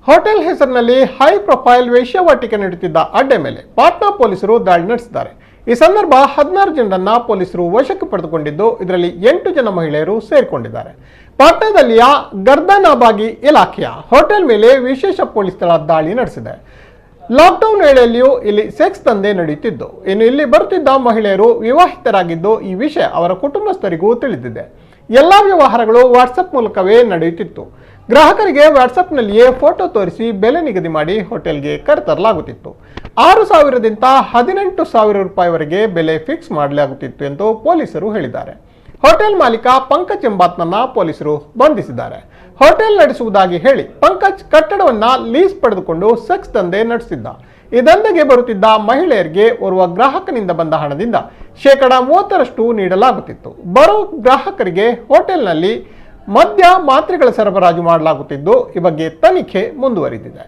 Hotel ಹೆಸರಿನಲ್ಲಿ high profile ವೇಶ್ಯಾವಾಟಿಕೆ ನಡೆಯುತ್ತಿದ್ದ ಅಡ್ಡೆ ಮೇಲೆ ಪಾಟ್ನಾ ಪೊಲೀಸರು ದಾಳಿ ನಡೆಸಿದ್ದಾರೆ. ಈ ಸಂದರ್ಭ 16 ಜನರನ್ನ ಪೊಲೀಸರು ವಶಕ್ಕೆ ಪಡೆದುಕೊಂಡಿದ್ದು, ಇದರಲ್ಲಿ 8 ಜನ ಮಹಿಳೆಯರು ಸೇರಿಕೊಂಡಿದ್ದಾರೆ. ಪಾಟ್ನಾದಲ್ಲಿಯ ಗರ್ದಾನಾಬಾಗಿ ಇಲಾಖೆಯ ಹೋಟೆಲ್ ಮೇಲೆ ವಿಶೇಷ ಪೊಲೀಸ್ ದಳ ದಾಳಿ ನಡೆಸಿದೆ. ಲಾಕ್ಡೌನ್ ವೇಳೆಯಲ್ಲಿಯೂ ಇಲ್ಲಿ ಸೆಕ್ಸ್ ದಂಧೆ ನಡೆಯುತ್ತಿದ್ದು, ಇನ್ನು ಇಲ್ಲಿ ಬರುತ್ತಿದ್ದ ಮಹಿಳೆಯರು ವಿವಾಹಿತರಾಗಿದ್ದು, ಈ ವಿಷಯ ಅವರ ಕುಟುಂಬಸ್ಥರಿಗೂ ತಿಳಿದಿದೆ. ಎಲ್ಲಾ ವ್ಯವಹಾರಗಳು ವಾಟ್ಸಪ್ ಮೂಲಕವೇ ನಡೆಯುತ್ತಿತ್ತು. ಗ್ರಾಹಕರಿಗೆ ವಾಟ್ಸಪ್ನಲ್ಲಿಯೇ ಫೋಟೋ ತೋರಿಸಿ ಬೆಲೆ ನಿಗದಿ ಮಾಡಿ ಹೋಟೆಲ್ಗೆ ಕರೆತರಲಾಗುತ್ತಿತ್ತು. 6,000ದಿಂದ 18,000 ರೂಪಾಯಿವರೆಗೆ ಬೆಲೆ ಫಿಕ್ಸ್ ಮಾಡಲಾಗುತ್ತಿತ್ತು ಎಂದು ಪೊಲೀಸರು ಹೇಳಿದ್ದಾರೆ. ಹೋಟೆಲ್ ಮಾಲೀಕ ಪಂಕಜ್ ಎಂಬಾತನನ್ನ ಪೊಲೀಸರು ಬಂಧಿಸಿದ್ದಾರೆ. ಹೋಟೆಲ್ ನಡೆಸುವುದಾಗಿ ಹೇಳಿ ಪಂಕಜ್ ಕಟ್ಟಡವನ್ನ ಲೀಸ್ ಪಡೆದುಕೊಂಡು ಸೆಕ್ಸ್ ದಂಧೆ ನಡೆಸಿದ್ದ. ಈ ದಂಧೆಗೆ ಬರುತ್ತಿದ್ದ ಮಹಿಳೆಯರಿಗೆ ಓರ್ವ ಗ್ರಾಹಕನಿಂದ ಬಂದ ಹಣದಿಂದ 30% ನೀಡಲಾಗುತ್ತಿತ್ತು. ಬರೋ ಗ್ರಾಹಕರಿಗೆ ಹೋಟೆಲ್ನಲ್ಲಿ ಮದ್ಯ ಮಾತ್ರೆಗಳ ಸರಬರಾಜು ಮಾಡಲಾಗುತ್ತಿದ್ದು, ಈ ಬಗ್ಗೆ ತನಿಖೆ ಮುಂದುವರಿದಿದೆ.